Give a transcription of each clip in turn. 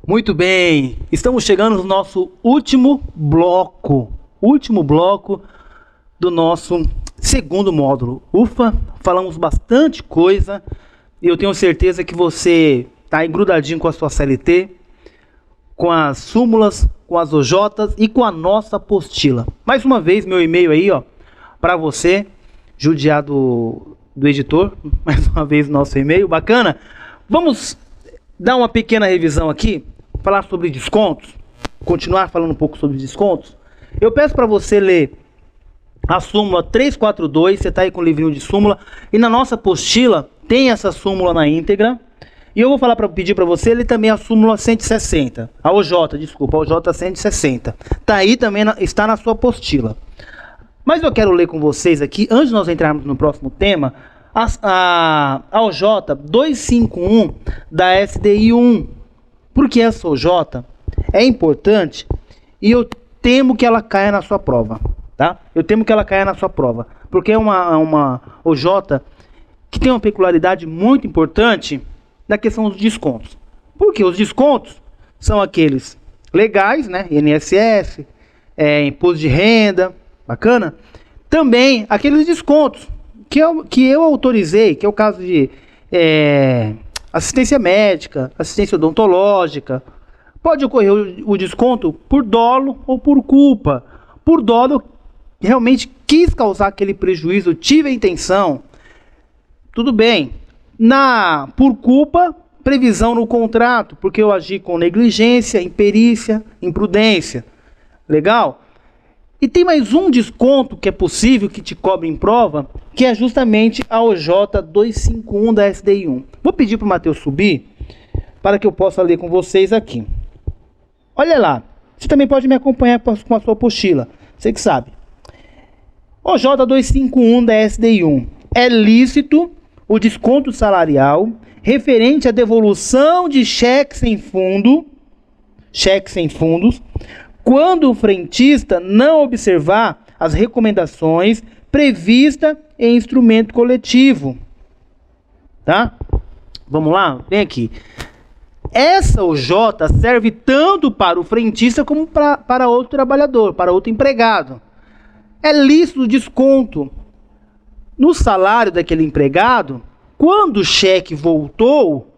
Muito bem, estamos chegando no nosso último bloco do nosso segundo módulo. Ufa, falamos bastante coisa e eu tenho certeza que você está aí grudadinho com a sua CLT, com as súmulas, com as OJs e com a nossa apostila. Mais uma vez, meu e-mail aí, ó, para você, judiar do editor, mais uma vez nosso e-mail, bacana. Vamos dar uma pequena revisão aqui, falar sobre descontos, continuar falando um pouco sobre descontos. Eu peço para você ler a súmula 342, você está aí com o livrinho de súmula, e na nossa apostila tem essa súmula na íntegra, e eu vou pedir para você ler também a súmula 160, a OJ, desculpa, a OJ 160, tá aí também, está na sua apostila. Mas eu quero ler com vocês aqui, antes de nós entrarmos no próximo tema, a OJ 251 da SDI 1, porque essa OJ é importante e eu temo que ela caia na sua prova, tá? Eu temo que ela caia na sua prova, porque é uma OJ que tem uma peculiaridade muito importante na questão dos descontos. Porque os descontos são aqueles legais, né? INSS, imposto de renda, bacana. Também aqueles descontos que eu autorizei, que é o caso de assistência médica, assistência odontológica. Pode ocorrer o desconto por dolo ou por culpa. Por dolo, eu realmente quis causar aquele prejuízo, tive a intenção. Tudo bem. Por culpa, previsão no contrato, porque eu agi com negligência, imperícia, imprudência. Legal? E tem mais um desconto que é possível que te cobre em prova, que é justamente a OJ 251 da SDI 1. Vou pedir para o Matheus subir, para que eu possa ler com vocês aqui. Olha lá, você também pode me acompanhar com a sua apostila, você que sabe. OJ 251 da SDI 1. É lícito o desconto salarial referente à devolução de cheques sem fundos, quando o frentista não observar as recomendações previstas em instrumento coletivo. Tá? Vamos lá? Vem aqui. Essa OJ serve tanto para o frentista como para outro trabalhador, para outro empregado. É lícito o desconto no salário daquele empregado quando o cheque voltou.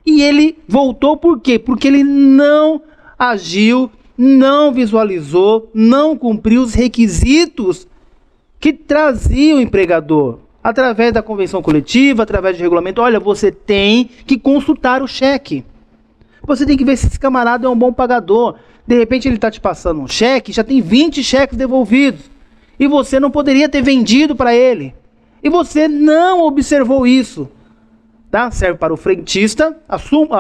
E ele voltou por quê? Porque ele não agiu, não visualizou, não cumpriu os requisitos que trazia o empregador. Através da convenção coletiva, através de regulamento. Olha, você tem que consultar o cheque. Você tem que ver se esse camarada é um bom pagador. De repente ele está te passando um cheque, já tem 20 cheques devolvidos. E você não poderia ter vendido para ele. E você não observou isso. Tá? Serve para o frentista. A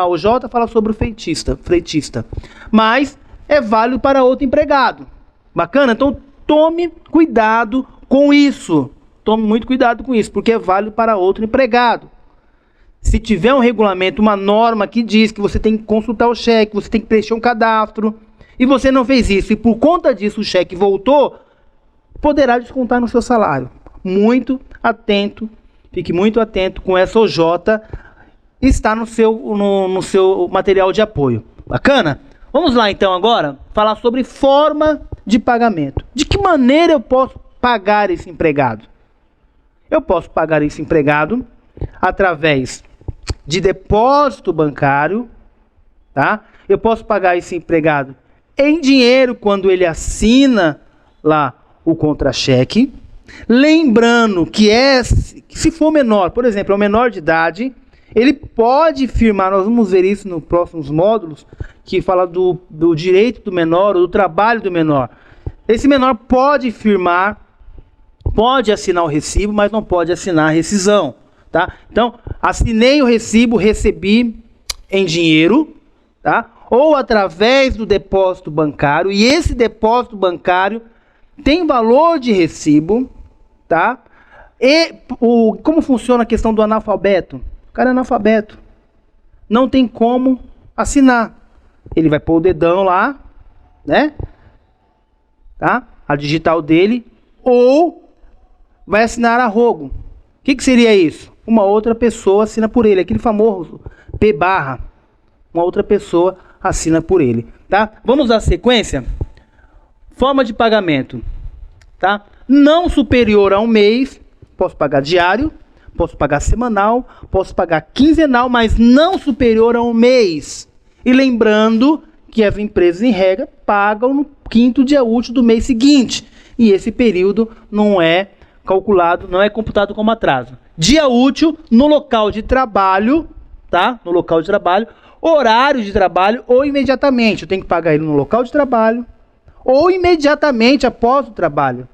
OJ fala sobre o frentista. Mas é válido para outro empregado. Bacana? Então tome cuidado com isso. Tome muito cuidado com isso, porque é válido para outro empregado. Se tiver um regulamento, uma norma que diz que você tem que consultar o cheque, você tem que preencher um cadastro, e você não fez isso, e por conta disso o cheque voltou, poderá descontar no seu salário. Muito atento, fique muito atento com essa OJ, está no seu material de apoio. Bacana? Vamos lá então agora, falar sobre forma de pagamento. De que maneira eu posso pagar esse empregado? Eu posso pagar esse empregado através de depósito bancário, tá? Eu posso pagar esse empregado em dinheiro quando ele assina lá o contra-cheque. Lembrando que se for menor, por exemplo, é um menor de idade, ele pode firmar, nós vamos ver isso nos próximos módulos, que fala do direito do menor, ou do trabalho do menor. Esse menor pode firmar, pode assinar o recibo, mas não pode assinar a rescisão. Tá? Então, assinei o recibo, recebi em dinheiro, tá? Ou através do depósito bancário, e esse depósito bancário tem valor de recibo, tá? E como funciona a questão do analfabeto? O cara é analfabeto, não tem como assinar. Ele vai pôr o dedão lá, né? Tá? A digital dele, ou vai assinar a rogo. O que seria isso? Uma outra pessoa assina por ele, aquele famoso P/, uma outra pessoa assina por ele, tá? Vamos à sequência? Forma de pagamento, tá? Não superior a um mês, posso pagar diário, posso pagar semanal, posso pagar quinzenal, mas não superior a um mês. E lembrando que as empresas, em regra, pagam no 5º dia útil do mês seguinte. E esse período não é calculado, não é computado como atraso. Dia útil no local de trabalho, tá? No local de trabalho, horário de trabalho ou imediatamente. Eu tenho que pagar ele no local de trabalho ou imediatamente após o trabalho.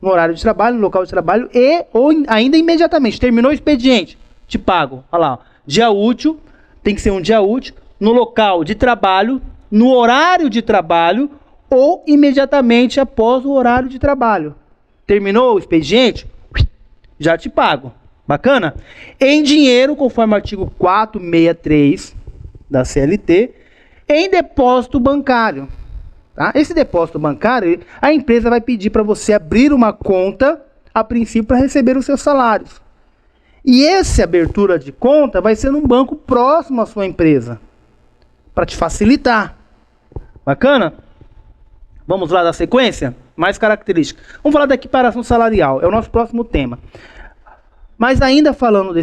No horário de trabalho, no local de trabalho ou ainda imediatamente. Terminou o expediente, te pago. Olha lá, ó. Dia útil, tem que ser um dia útil, no local de trabalho, no horário de trabalho ou imediatamente após o horário de trabalho. Terminou o expediente? Já te pago. Bacana? Em dinheiro, conforme o artigo 463 da CLT, em depósito bancário. Tá? Esse depósito bancário, a empresa vai pedir para você abrir uma conta, a princípio, para receber os seus salários. E essa abertura de conta vai ser num banco próximo à sua empresa, para te facilitar. Bacana? Vamos lá da sequência? Mais características. Vamos falar da equiparação salarial, é o nosso próximo tema. Mas ainda falando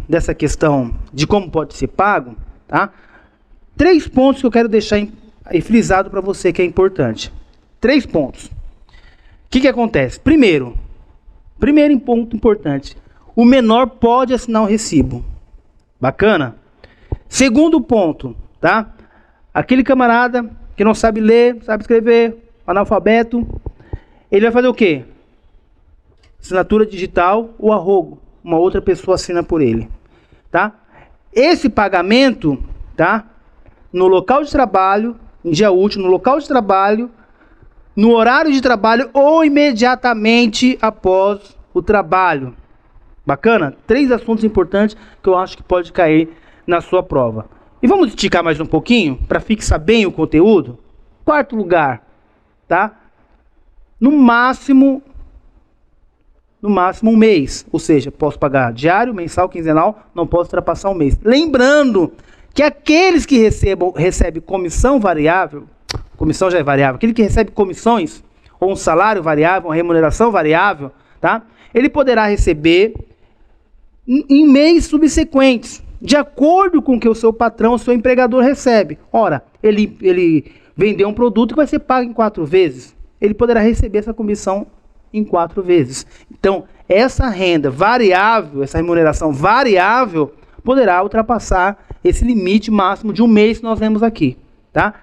dessa questão de como pode ser pago, tá? 3 pontos que eu quero deixar frisado para você que é importante. 3 pontos. O que acontece? Primeiro ponto importante. O menor pode assinar um recibo. Bacana? Segundo ponto, tá? Aquele camarada que não sabe ler, sabe escrever, analfabeto, ele vai fazer o quê? Assinatura digital ou arrogo. Uma outra pessoa assina por ele, tá? Esse pagamento, tá? No local de trabalho, em dia útil, no local de trabalho, no horário de trabalho ou imediatamente após o trabalho. Bacana? 3 assuntos importantes que eu acho que pode cair na sua prova. E vamos esticar mais um pouquinho para fixar bem o conteúdo? 4º lugar, tá? No máximo um mês, ou seja, posso pagar diário, mensal, quinzenal, não posso ultrapassar um mês. Lembrando que aqueles que recebem comissão variável, comissão já é variável, aquele que recebe comissões, ou um salário variável, uma remuneração variável, tá? Ele poderá receber em mês subsequentes, de acordo com o que o seu patrão, o seu empregador recebe. Ora, ele vendeu um produto que vai ser pago em 4 vezes. Ele poderá receber essa comissão em 4 vezes. Então, essa renda variável, essa remuneração variável, poderá ultrapassar esse limite máximo de um mês que nós vemos aqui, tá?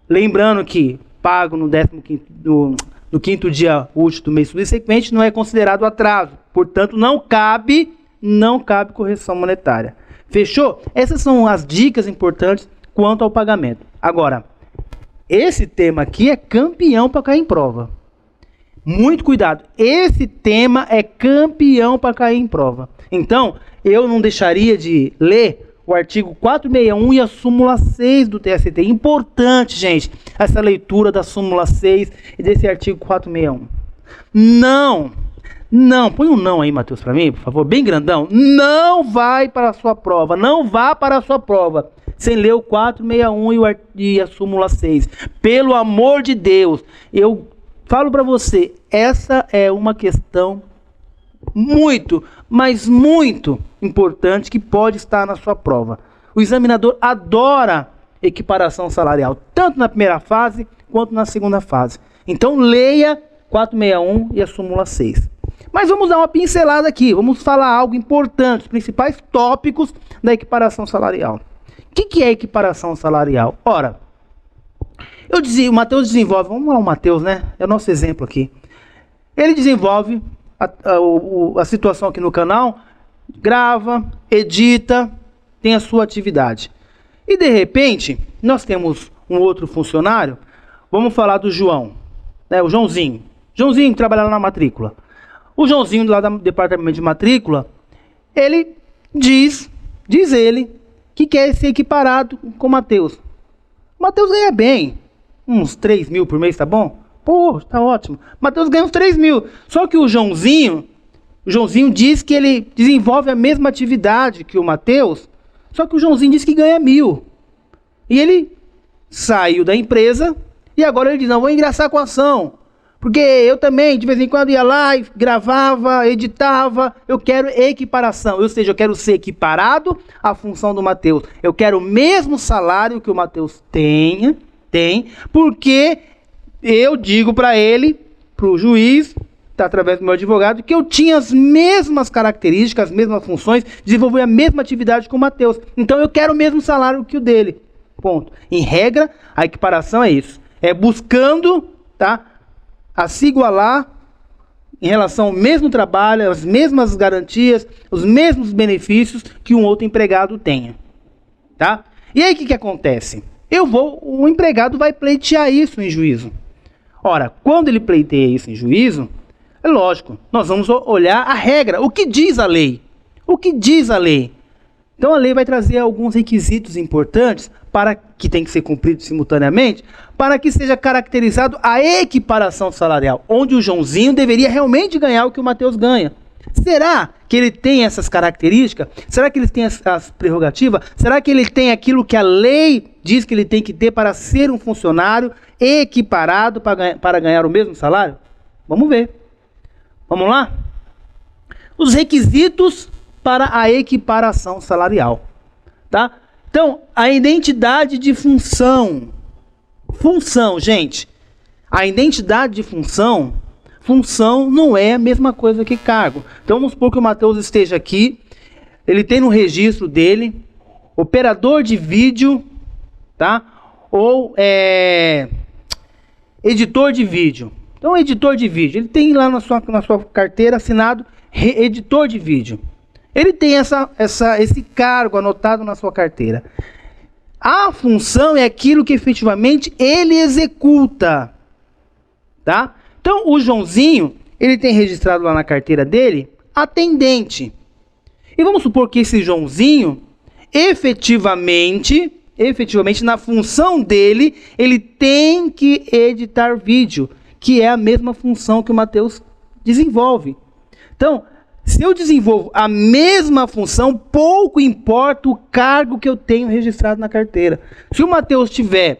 Lembrando que pago no 5º dia útil do mês subsequente não é considerado atraso. Portanto, não cabe correção monetária. Fechou? Essas são as dicas importantes quanto ao pagamento. Agora, esse tema aqui é campeão para cair em prova. Muito cuidado. Esse tema é campeão para cair em prova. Então, eu não deixaria de ler o artigo 461 e a súmula 6 do TST. Importante, gente, essa leitura da súmula 6 e desse artigo 461. Não, põe um não aí, Matheus, para mim, por favor, bem grandão. Não vai para a sua prova, não vá para a sua prova sem ler o 461 e a súmula 6. Pelo amor de Deus, eu falo para você, essa é uma questão muito, mas muito importante que pode estar na sua prova. O examinador adora equiparação salarial, tanto na primeira fase quanto na segunda fase. Então leia 461 e a súmula 6. Mas vamos dar uma pincelada aqui, vamos falar algo importante, os principais tópicos da equiparação salarial. O que é equiparação salarial? Ora, eu dizia, o Matheus desenvolve, vamos lá o Matheus, né? É o nosso exemplo aqui. Ele desenvolve a situação aqui no canal, grava, edita, tem a sua atividade. E de repente, nós temos um outro funcionário, vamos falar do João, né? O Joãozinho. Joãozinho que trabalha lá na matrícula. O Joãozinho lá do departamento de matrícula, ele diz ele, que quer ser equiparado com o Matheus. O Matheus ganha bem, uns 3 mil por mês, tá bom? Pô, tá ótimo. Matheus ganha uns 3 mil. Só que o Joãozinho diz que ele desenvolve a mesma atividade que o Matheus, só que o Joãozinho diz que ganha 1.000. E ele saiu da empresa e agora ele diz, não, vou ingressar com a ação. Porque eu também, de vez em quando, ia lá e gravava, editava, eu quero equiparação. Ou seja, eu quero ser equiparado à função do Matheus. Eu quero o mesmo salário que o Matheus tem, porque eu digo para ele, para o juiz, através do meu advogado, que eu tinha as mesmas características, as mesmas funções, desenvolver a mesma atividade que o Matheus. Então eu quero o mesmo salário que o dele. Ponto. Em regra, a equiparação é isso. É buscando, tá, a se igualar em relação ao mesmo trabalho, as mesmas garantias, os mesmos benefícios que um outro empregado tenha. Tá? E aí o que acontece? O empregado vai pleitear isso em juízo. Ora, quando ele pleiteia isso em juízo, é lógico, nós vamos olhar a regra, o que diz a lei. O que diz a lei? Então a lei vai trazer alguns requisitos importantes que tem que ser cumpridos simultaneamente, para que seja caracterizado a equiparação salarial, onde o Joãozinho deveria realmente ganhar o que o Matheus ganha. Será que ele tem essas características? Será que ele tem as prerrogativas? Será que ele tem aquilo que a lei diz que ele tem que ter para ser um funcionário equiparado para ganhar o mesmo salário? Vamos ver. Vamos lá? Os requisitos para a equiparação salarial. Tá? Então, a identidade de função. Função, gente. A identidade de função não é a mesma coisa que cargo. Então, vamos supor que o Matheus esteja aqui. Ele tem no registro dele operador de vídeo, tá? Ou editor de vídeo. Então, editor de vídeo. Ele tem lá na sua carteira assinado editor de vídeo. Ele tem esse cargo anotado na sua carteira. A função é aquilo que efetivamente ele executa. Tá? Então, o Joãozinho, ele tem registrado lá na carteira dele, atendente. E vamos supor que esse Joãozinho, efetivamente, na função dele, ele tem que editar vídeo, que é a mesma função que o Matheus desenvolve. Então, se eu desenvolvo a mesma função, pouco importa o cargo que eu tenho registrado na carteira. Se o Matheus tiver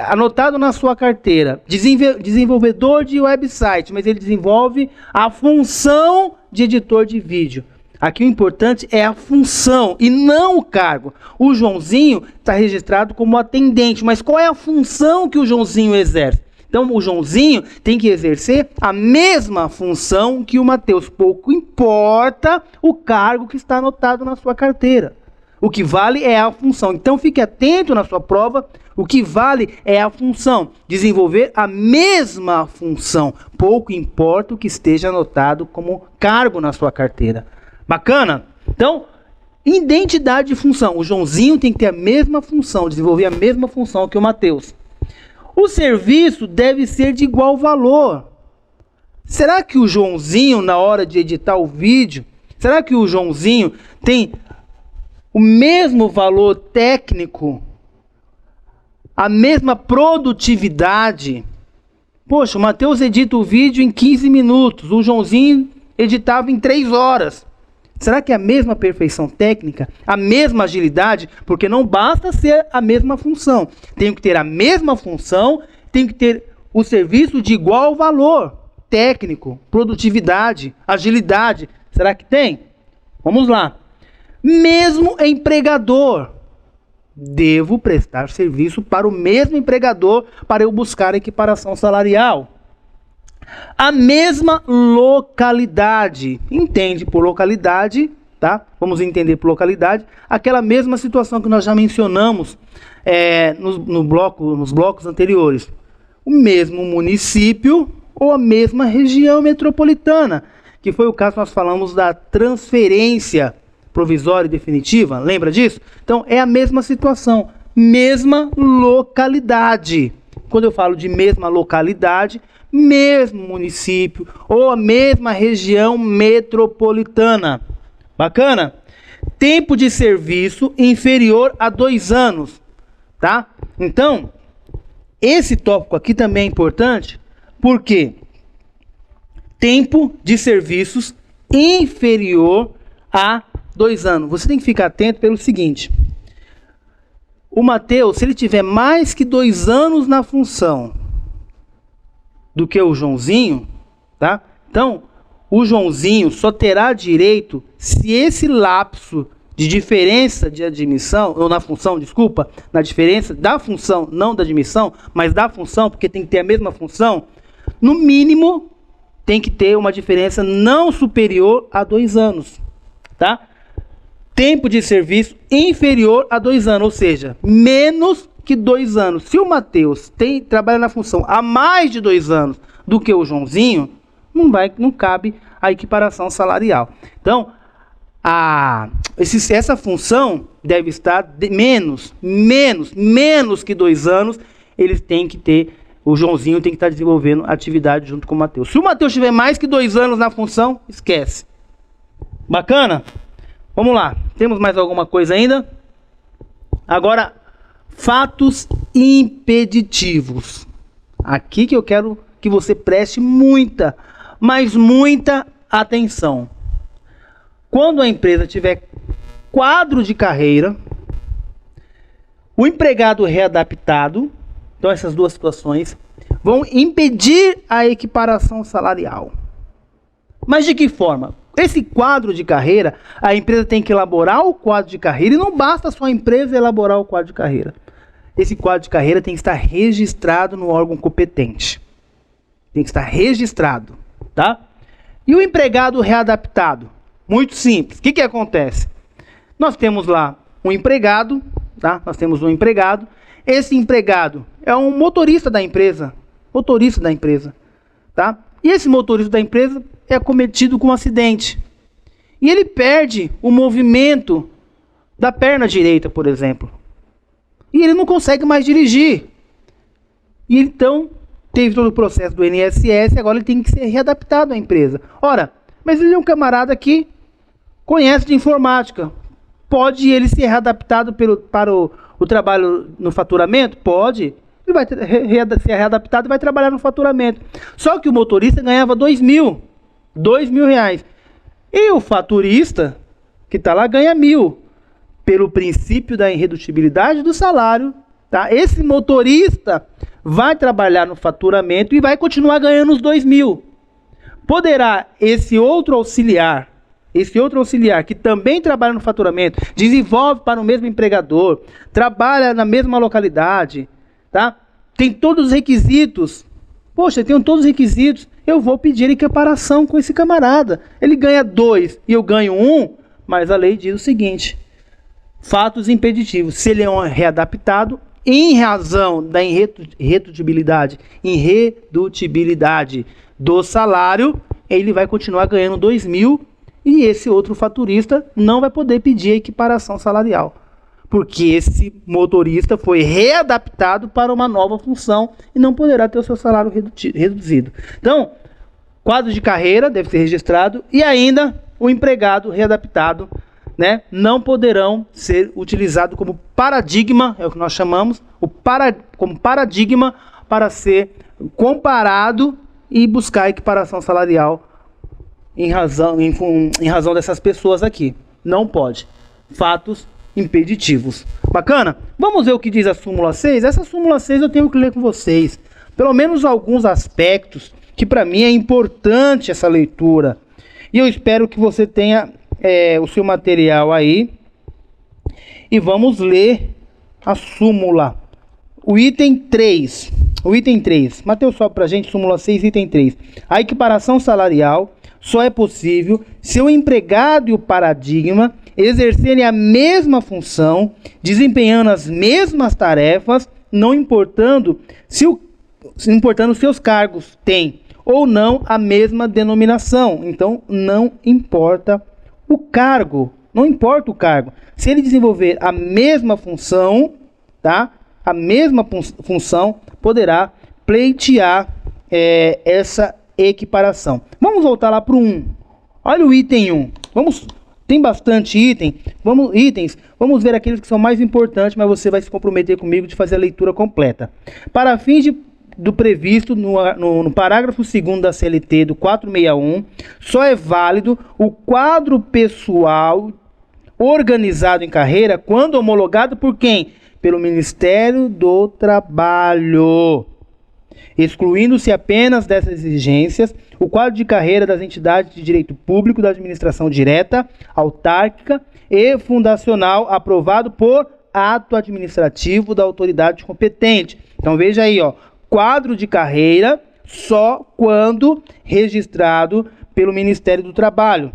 anotado na sua carteira, desenvolvedor de website, mas ele desenvolve a função de editor de vídeo. Aqui o importante é a função e não o cargo. O Joãozinho está registrado como atendente, mas qual é a função que o Joãozinho exerce? Então, o Joãozinho tem que exercer a mesma função que o Matheus. Pouco importa o cargo que está anotado na sua carteira. O que vale é a função. Então, fique atento na sua prova. O que vale é a função. Desenvolver a mesma função. Pouco importa o que esteja anotado como cargo na sua carteira. Bacana? Então, identidade de função. O Joãozinho tem que ter a mesma função, desenvolver a mesma função que o Matheus. O serviço deve ser de igual valor. Será que o Joãozinho, na hora de editar o vídeo, será que o Joãozinho tem o mesmo valor técnico? A mesma produtividade? Poxa, o Matheus edita o vídeo em 15 minutos, o Joãozinho editava em 3 horas. Será que é a mesma perfeição técnica? A mesma agilidade? Porque não basta ser a mesma função. Tem que ter a mesma função, tem que ter o serviço de igual valor técnico, produtividade, agilidade. Será que tem? Vamos lá. Mesmo empregador. Devo prestar serviço para o mesmo empregador para eu buscar a equiparação salarial. A mesma localidade. Entende por localidade, tá? Vamos entender por localidade aquela mesma situação que nós já mencionamos nos blocos anteriores. O mesmo município ou a mesma região metropolitana, que foi o caso que nós falamos da transferência provisória e definitiva. Lembra disso? Então, é a mesma situação, mesma localidade. Quando eu falo de mesma localidade, mesmo município ou a mesma região metropolitana. Bacana? Tempo de serviço inferior a 2 anos, tá? Então, esse tópico aqui também é importante, porque tempo de serviços inferior a 2 anos. Você tem que ficar atento pelo seguinte: O Matheus, se ele tiver mais que 2 anos na função do que o Joãozinho, tá? Então, o Joãozinho só terá direito se esse lapso de diferença de admissão, ou na função, desculpa, na diferença da função, não da admissão, mas da função, porque tem que ter a mesma função, no mínimo tem que ter uma diferença não superior a 2 anos, tá? Tempo de serviço inferior a 2 anos, ou seja, menos que 2 anos. Se o Matheus trabalha na função há mais de 2 anos do que o Joãozinho, não cabe a equiparação salarial. Então, essa função deve estar menos que 2 anos, eles têm que ter, o Joãozinho tem que estar desenvolvendo atividade junto com o Matheus. Se o Matheus tiver mais que 2 anos na função, esquece. Bacana? Vamos lá, temos mais alguma coisa ainda? Agora, fatos impeditivos. Aqui que eu quero que você preste muita, mas muita atenção. Quando a empresa tiver quadro de carreira, o empregado readaptado, então essas duas situações, vão impedir a equiparação salarial. Mas de que forma? Esse quadro de carreira, a empresa tem que elaborar o quadro de carreira, e não basta só a empresa elaborar o quadro de carreira. Esse quadro de carreira tem que estar registrado no órgão competente. Tem que estar registrado, tá? E o empregado readaptado? Muito simples. O que acontece? Nós temos lá um empregado, tá? Nós temos um empregado. Esse empregado é um motorista da empresa. Motorista da empresa, tá? E esse motorista da empresa é acometido com um acidente. E ele perde o movimento da perna direita, por exemplo. E ele não consegue mais dirigir. E então, teve todo o processo do INSS, agora ele tem que ser readaptado à empresa. Ora, mas ele é um camarada que conhece de informática. Pode ele ser readaptado para o trabalho no faturamento? Pode. Ele vai ser readaptado e vai trabalhar no faturamento. Só que o motorista ganhava R$2.000. E o faturista, que está lá, ganha 1.000. Pelo princípio da irredutibilidade do salário, tá? Esse motorista vai trabalhar no faturamento e vai continuar ganhando os 2.000. Poderá esse outro auxiliar que também trabalha no faturamento, desenvolve para o mesmo empregador, trabalha na mesma localidade, tá? Tem todos os requisitos. Poxa, tem todos os requisitos. Eu vou pedir equiparação com esse camarada. Ele ganha 2 e eu ganho 1, mas a lei diz o seguinte: fatos impeditivos. Se ele é um readaptado, em razão da irredutibilidade do salário, ele vai continuar ganhando 2.000 e esse outro faturista não vai poder pedir a equiparação salarial, porque esse motorista foi readaptado para uma nova função e não poderá ter o seu salário reduzido. Então, quadro de carreira deve ser registrado e ainda o empregado readaptado, né, não poderão ser utilizados como paradigma, é o que nós chamamos, como paradigma para ser comparado e buscar equiparação salarial em razão dessas pessoas aqui. Não pode. Fatos impeditivos. Bacana? Vamos ver o que diz a súmula 6? Essa súmula 6 eu tenho que ler com vocês. Pelo menos alguns aspectos que para mim é importante essa leitura. E eu espero que você tenha o seu material aí. E vamos ler a súmula. O item 3. O item 3. Mateus, sobe para a gente, súmula 6, item 3. A equiparação salarial só é possível se o empregado e o paradigma exercerem a mesma função, desempenhando as mesmas tarefas, não importando seus cargos têm ou não a mesma denominação. Então, não importa o cargo. Não importa o cargo. Se ele desenvolver a mesma função, tá? A mesma função, poderá pleitear essa equiparação. Vamos voltar lá para o 1. Olha o item 1. Tem bastante itens. Vamos ver aqueles que são mais importantes, mas você vai se comprometer comigo de fazer a leitura completa. Para fins do previsto no parágrafo 2º da CLT do 461, só é válido o quadro pessoal organizado em carreira quando homologado por quem? pelo Ministério do Trabalho. Excluindo-se apenas dessas exigências, o quadro de carreira das entidades de direito público da administração direta, autárquica e fundacional aprovado por ato administrativo da autoridade competente. Então veja aí, ó, quadro de carreira só quando registrado pelo Ministério do Trabalho.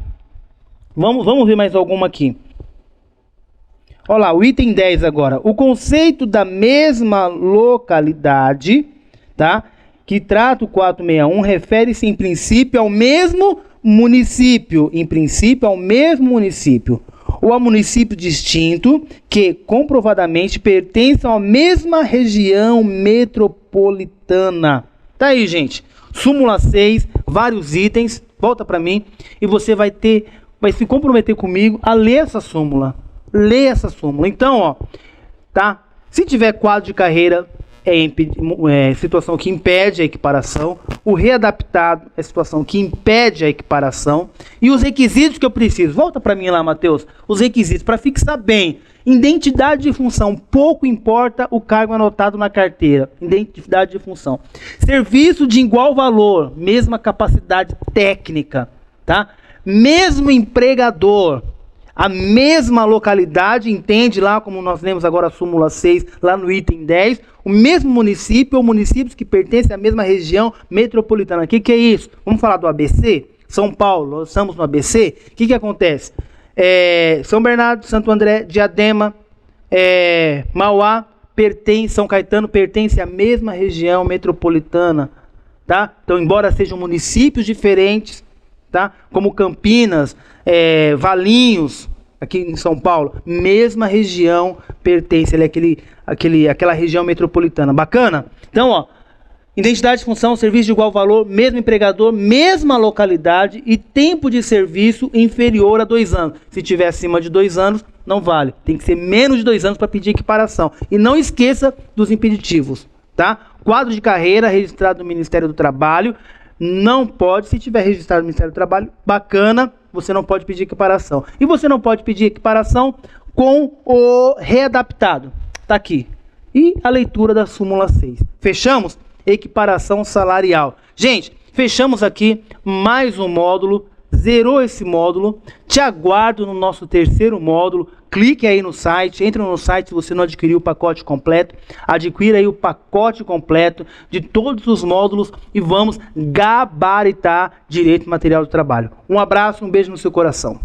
Vamos ver mais alguma aqui. Olha lá, o item 10 agora. O conceito da mesma localidade, tá? Que trata o 461, refere-se em princípio ao mesmo município. Em princípio ao mesmo município. Ou a município distinto que comprovadamente pertencem à mesma região metropolitana. Tá aí, gente. Súmula 6, vários itens. Volta para mim e você vai se comprometer comigo a ler essa súmula. Ler essa súmula. Então, ó, tá? Se tiver quadro de carreira, é situação que impede a equiparação. O readaptado é situação que impede a equiparação. E os requisitos que eu preciso. Volta para mim lá, Matheus. Os requisitos para fixar bem. Identidade de função. Pouco importa o cargo anotado na carteira. Identidade de função. Serviço de igual valor. Mesma capacidade técnica. Tá? Mesmo empregador. A mesma localidade, entende lá, como nós lemos agora a súmula 6, lá no item 10, o mesmo município ou municípios que pertencem à mesma região metropolitana. O que é isso? Vamos falar do ABC? São Paulo, nós estamos no ABC. O que acontece? São Bernardo, Santo André, Diadema, Mauá, São Caetano pertence à mesma região metropolitana. Tá? Então, embora sejam municípios diferentes, tá? Como Campinas, Valinhos, aqui em São Paulo, mesma região pertence, aquela região metropolitana. Bacana? Então, ó, identidade de função, serviço de igual valor, mesmo empregador, mesma localidade e tempo de serviço inferior a 2 anos. Se tiver acima de 2 anos, não vale. Tem que ser menos de 2 anos para pedir equiparação. E não esqueça dos impeditivos, tá? Quadro de carreira registrado no Ministério do Trabalho. Não pode, se tiver registrado no Ministério do Trabalho, bacana, você não pode pedir equiparação. E você não pode pedir equiparação com o readaptado. Tá aqui. E a leitura da súmula 6. Fechamos? Equiparação salarial. Gente, fechamos aqui mais um módulo. Zerou esse módulo. Te aguardo no nosso 3º módulo. Clique aí no site, entre no site se você não adquiriu o pacote completo. Adquira aí o pacote completo de todos os módulos e vamos gabaritar direito material do trabalho. Um abraço, um beijo no seu coração.